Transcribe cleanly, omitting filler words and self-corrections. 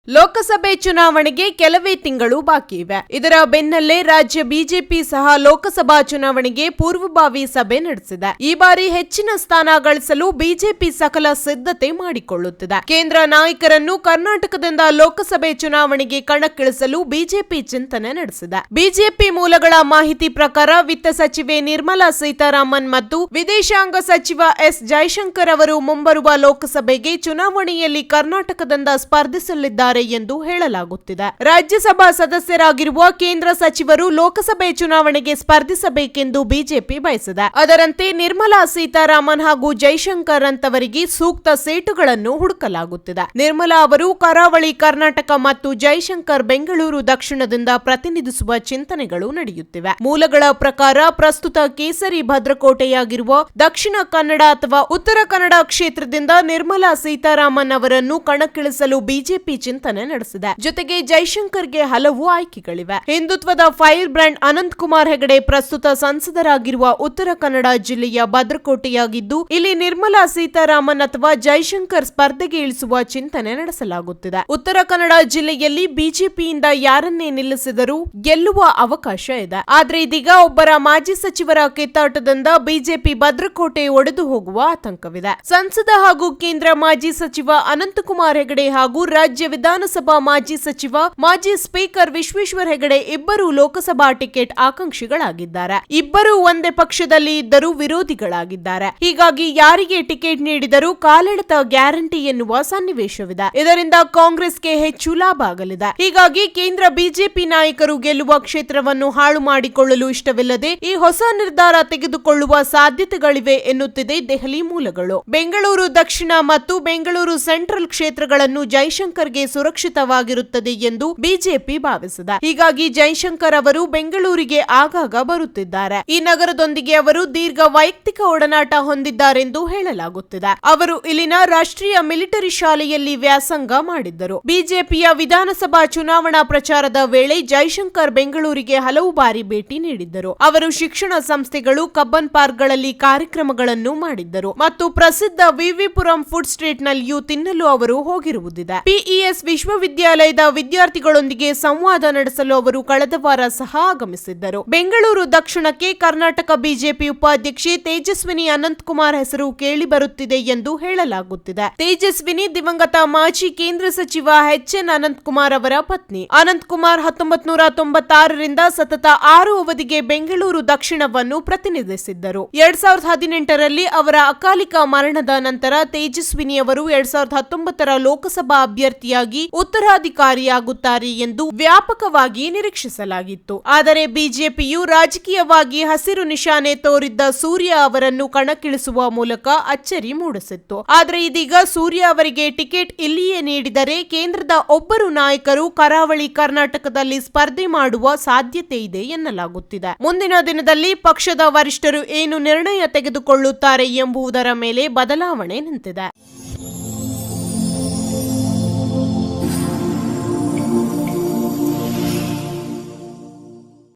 ಲೋಕಸಭೆ ಚುನಾವಣೆಗೆ ಕೆಲವೇ ತಿಂಗಳು ಬಾಕಿ ಇವೆ. ಇದರ ಬೆನ್ನಲ್ಲೇ ರಾಜ್ಯ ಬಿಜೆಪಿ ಸಹ ಲೋಕಸಭಾ ಚುನಾವಣೆಗೆ ಪೂರ್ವಭಾವಿ ಸಭೆ ನಡೆಸಿದೆ. ಈ ಬಾರಿ ಹೆಚ್ಚಿನ ಸ್ಥಾನ ಗಳಿಸಲು ಬಿಜೆಪಿ ಸಕಲ ಸಿದ್ಧತೆ ಮಾಡಿಕೊಳ್ಳುತ್ತಿದೆ. ಕೇಂದ್ರ ನಾಯಕರನ್ನು ಕರ್ನಾಟಕದಿಂದ ಲೋಕಸಭೆ ಚುನಾವಣೆಗೆ ಕಣಕ್ಕಿಳಿಸಲು ಬಿಜೆಪಿ ಚಿಂತನೆ ನಡೆಸಿದೆ. ಬಿಜೆಪಿ ಮೂಲಗಳ ಮಾಹಿತಿ ಪ್ರಕಾರ ವಿತ್ತ ಸಚಿವೆ ನಿರ್ಮಲಾ ಸೀತಾರಾಮನ್ ಮತ್ತು ವಿದೇಶಾಂಗ ಸಚಿವ ಎಸ್ ಜೈಶಂಕರ್ ಅವರು ಮುಂಬರುವ ಲೋಕಸಭೆಗೆ ಚುನಾವಣೆಯಲ್ಲಿ ಕರ್ನಾಟಕದಿಂದ ಸ್ಪರ್ಧಿಸಲಿದ್ದಾರೆ ಎಂದು ಹೇಳಲಾಗುತ್ತಿದೆ. ರಾಜ್ಯಸಭಾ ಸದಸ್ಯರಾಗಿರುವ ಕೇಂದ್ರ ಸಚಿವರು ಲೋಕಸಭೆ ಚುನಾವಣೆಗೆ ಸ್ಪರ್ಧಿಸಬೇಕೆಂದು ಬಿಜೆಪಿ ಬಯಸಿದೆ. ಅದರಂತೆ ನಿರ್ಮಲಾ ಸೀತಾರಾಮನ್ ಹಾಗೂ ಜೈಶಂಕರ್ ಅಂತವರಿಗೆ ಸೂಕ್ತ ಸೇಟುಗಳನ್ನು ಹುಡುಕಲಾಗುತ್ತಿದೆ. ನಿರ್ಮಲಾ ಅವರು ಕರಾವಳಿ ಕರ್ನಾಟಕ ಮತ್ತು ಜೈಶಂಕರ್ ಬೆಂಗಳೂರು ದಕ್ಷಿಣದಿಂದ ಪ್ರತಿನಿಧಿಸುವ ಚಿಂತನೆಗಳು ನಡೆಯುತ್ತಿವೆ. ಮೂಲಗಳ ಪ್ರಕಾರ ಪ್ರಸ್ತುತ ಕೇಸರಿ ಭದ್ರಕೋಟೆಯಾಗಿರುವ ದಕ್ಷಿಣ ಕನ್ನಡ ಅಥವಾ ಉತ್ತರ ಕನ್ನಡ ಕ್ಷೇತ್ರದಿಂದ ನಿರ್ಮಲಾ ಸೀತಾರಾಮನ್ ಅವರನ್ನು ಕಣಕ್ಕಿಳಿಸಲು ಬಿಜೆಪಿ ಚಿಂತನೆ ನಡೆಸಿದೆ. ಜೊತೆಗೆ ಜೈಶಂಕರ್ಗೆ ಹಲವು ಆಯ್ಕೆಗಳಿವೆ. ಹಿಂದುತ್ವದ ಫೈರ್ ಬ್ರ್ಯಾಂಡ್ ಅನಂತ್ ಕುಮಾರ್ ಹೆಗಡೆ ಪ್ರಸ್ತುತ ಸಂಸದರಾಗಿರುವ ಉತ್ತರ ಕನ್ನಡ ಜಿಲ್ಲೆಯ ಭದ್ರಕೋಟೆಯಾಗಿದ್ದು, ಇಲ್ಲಿ ನಿರ್ಮಲಾ ಸೀತಾರಾಮನ್ ಅಥವಾ ಜೈಶಂಕರ್ ಸ್ಪರ್ಧೆಗೆ ಇಳಿಸುವ ಚಿಂತನೆ ನಡೆಸಲಾಗುತ್ತಿದೆ. ಉತ್ತರ ಕನ್ನಡ ಜಿಲ್ಲೆಯಲ್ಲಿ ಬಿಜೆಪಿಯಿಂದ ಯಾರನ್ನೇ ನಿಲ್ಲಿಸಿದರೂ ಗೆಲ್ಲುವ ಅವಕಾಶ ಇದೆ. ಆದ್ರೆ ಇದೀಗ ಒಬ್ಬರ ಮಾಜಿ ಸಚಿವರ ಕಿತ್ತಾಟದಿಂದ ಬಿಜೆಪಿ ಭದ್ರಕೋಟೆ ಒಡೆದು ಹೋಗುವ ಆತಂಕವಿದೆ. ಸಂಸದ ಹಾಗೂ ಕೇಂದ್ರ ಮಾಜಿ ಸಚಿವ ಅನಂತಕುಮಾರ್ ಹೆಗಡೆ ಹಾಗೂ ರಾಜ್ಯ ವಿಧಾನಸಭಾ ಮಾಜಿ ಸಚಿವ ಮಾಜಿ ಸ್ಪೀಕರ್ ವಿಶ್ವೇಶ್ವರ ಹೆಗಡೆ ಇಬ್ಬರು ಲೋಕಸಭಾ ಟಿಕೆಟ್ ಆಕಾಂಕ್ಷಿಗಳಾಗಿದ್ದಾರೆ. ಇಬ್ಬರು ಒಂದೇ ಪಕ್ಷದಲ್ಲಿ ಇದ್ದರೂ ವಿರೋಧಿಗಳಾಗಿದ್ದಾರೆ. ಹೀಗಾಗಿ ಯಾರಿಗೆ ಟಿಕೆಟ್ ನೀಡಿದರೂ ಕಾಲೆಳೆತ ಗ್ಯಾರಂಟಿ ಎನ್ನುವ ಸನ್ನಿವೇಶವಿದೆ. ಇದರಿಂದ ಕಾಂಗ್ರೆಸ್ಗೆ ಹೆಚ್ಚು ಲಾಭ ಆಗಲಿದೆ. ಹೀಗಾಗಿ ಕೇಂದ್ರ ಬಿಜೆಪಿ ನಾಯಕರು ಗೆಲ್ಲುವ ಕ್ಷೇತ್ರವನ್ನು ಹಾಳು ಮಾಡಿಕೊಳ್ಳಲು ಇಷ್ಟವಿಲ್ಲದೆ ಈ ಹೊಸ ನಿರ್ಧಾರ ತೆಗೆದುಕೊಳ್ಳುವ ಸಾಧ್ಯತೆಗಳಿವೆ ಎನ್ನುತ್ತಿದೆ ದೆಹಲಿ ಮೂಲಗಳು. ಬೆಂಗಳೂರು ದಕ್ಷಿಣ ಮತ್ತು ಬೆಂಗಳೂರು ಸೆಂಟ್ರಲ್ ಕ್ಷೇತ್ರಗಳನ್ನು ಜೈಶಂಕರ್ಗೆ ಸುರಕ್ಷಿತವಾಗಿರುತ್ತದೆ ಎಂದು ಬಿಜೆಪಿ ಭಾವಿಸಿದೆ. ಹೀಗಾಗಿ ಜೈಶಂಕರ್ ಅವರು ಬೆಂಗಳೂರಿಗೆ ಆಗಾಗ ಬರುತ್ತಿದ್ದಾರೆ. ಈ ನಗರದೊಂದಿಗೆ ಅವರು ದೀರ್ಘ ವೈಯಕ್ತಿಕ ಒಡನಾಟ ಹೊಂದಿದ್ದಾರೆಂದು ಹೇಳಲಾಗುತ್ತಿದೆ. ಅವರು ಇಲ್ಲಿನ ರಾಷ್ಟ್ರೀಯ ಮಿಲಿಟರಿ ಶಾಲೆಯಲ್ಲಿ ವ್ಯಾಸಂಗ ಮಾಡಿದ್ದರು. ಬಿಜೆಪಿಯ ವಿಧಾನಸಭಾ ಚುನಾವಣಾ ಪ್ರಚಾರದ ವೇಳೆ ಜೈಶಂಕರ್ ಬೆಂಗಳೂರಿಗೆ ಹಲವು ಬಾರಿ ಭೇಟಿ ನೀಡಿದ್ದರು. ಅವರು ಶಿಕ್ಷಣ ಸಂಸ್ಥೆಗಳು, ಕಬ್ಬನ್ ಪಾರ್ಕ್ಗಳಲ್ಲಿ ಕಾರ್ಯಕ್ರಮಗಳನ್ನು ಮಾಡಿದ್ದರು ಮತ್ತು ಪ್ರಸಿದ್ಧ ವಿವಿಪುರಂ ಫುಡ್ ಸ್ಟ್ರೀಟ್ ನಲ್ಲಿಯೂ ತಿನ್ನಲು ಅವರು ಹೋಗಿರುವುದಿದೆ. ಪಿಇಎಸ್ ವಿಶ್ವವಿದ್ಯಾಲಯದ ವಿದ್ಯಾರ್ಥಿಗಳೊಂದಿಗೆ ಸಂವಾದ ನಡೆಸಲು ಅವರು ಕಳೆದ ವಾರ ಸಹ ಆಗಮಿಸಿದ್ದರು. ಬೆಂಗಳೂರು ದಕ್ಷಿಣಕ್ಕೆ ಕರ್ನಾಟಕ ಬಿಜೆಪಿ ಉಪಾಧ್ಯಕ್ಷೆ ತೇಜಸ್ವಿನಿ ಅನಂತಕುಮಾರ್ ಹೆಸರು ಕೇಳಿ ಬರುತ್ತಿದೆ ಎಂದು ಹೇಳಲಾಗುತ್ತಿದೆ. ತೇಜಸ್ವಿನಿ ದಿವಂಗತ ಮಾಜಿ ಕೇಂದ್ರ ಸಚಿವ ಎಚ್ ಎನ್ ಅನಂತಕುಮಾರ್ ಅವರ ಪತ್ನಿ. ಅನಂತಕುಮಾರ್ 1996ರಿಂದ ಸತತ 6 ಅವಧಿಗೆ ಬೆಂಗಳೂರು ದಕ್ಷಿಣವನ್ನು ಪ್ರತಿನಿಧಿಸಿದ್ದರು. 2018ರಲ್ಲಿ ಅವರ ಅಕಾಲಿಕ ಮರಣದ ನಂತರ ತೇಜಸ್ವಿನಿ ಅವರು 2019ರ ಲೋಕಸಭಾ ಅಭ್ಯರ್ಥಿಯಾಗಿ ಉತ್ತರಾಧಿಕಾರಿಯಾಗುತ್ತಾರೆ ಎಂದು ವ್ಯಾಪಕವಾಗಿ ನಿರೀಕ್ಷಿಸಲಾಗಿತ್ತು. ಆದರೆ ಬಿಜೆಪಿಯು ರಾಜಕೀಯವಾಗಿ ಹಸಿರು ನಿಶಾನೆ ತೋರಿದ್ದ ಸೂರ್ಯ ಅವರನ್ನು ಕಣಕ್ಕಿಳಿಸುವ ಮೂಲಕ ಅಚ್ಚರಿ ಮೂಡಿಸಿತ್ತು. ಆದರೆ ಇದೀಗ ಸೂರ್ಯ ಅವರಿಗೆ ಟಿಕೆಟ್ ಇಲ್ಲಿಯೇ ನೀಡಿದರೆ ಕೇಂದ್ರದ ಒಬ್ಬರು ನಾಯಕರು ಕರಾವಳಿ ಕರ್ನಾಟಕದಲ್ಲಿ ಸ್ಪರ್ಧೆ ಮಾಡುವ ಸಾಧ್ಯತೆ ಇದೆ ಎನ್ನಲಾಗುತ್ತಿದೆ. ಮುಂದಿನ ದಿನದಲ್ಲಿ ಪಕ್ಷದ ವರಿಷ್ಠರು ಏನು ನಿರ್ಣಯ ತೆಗೆದುಕೊಳ್ಳುತ್ತಾರೆ ಎಂಬುದರ ಮೇಲೆ ಬದಲಾವಣೆ ನಿಂತಿದೆ.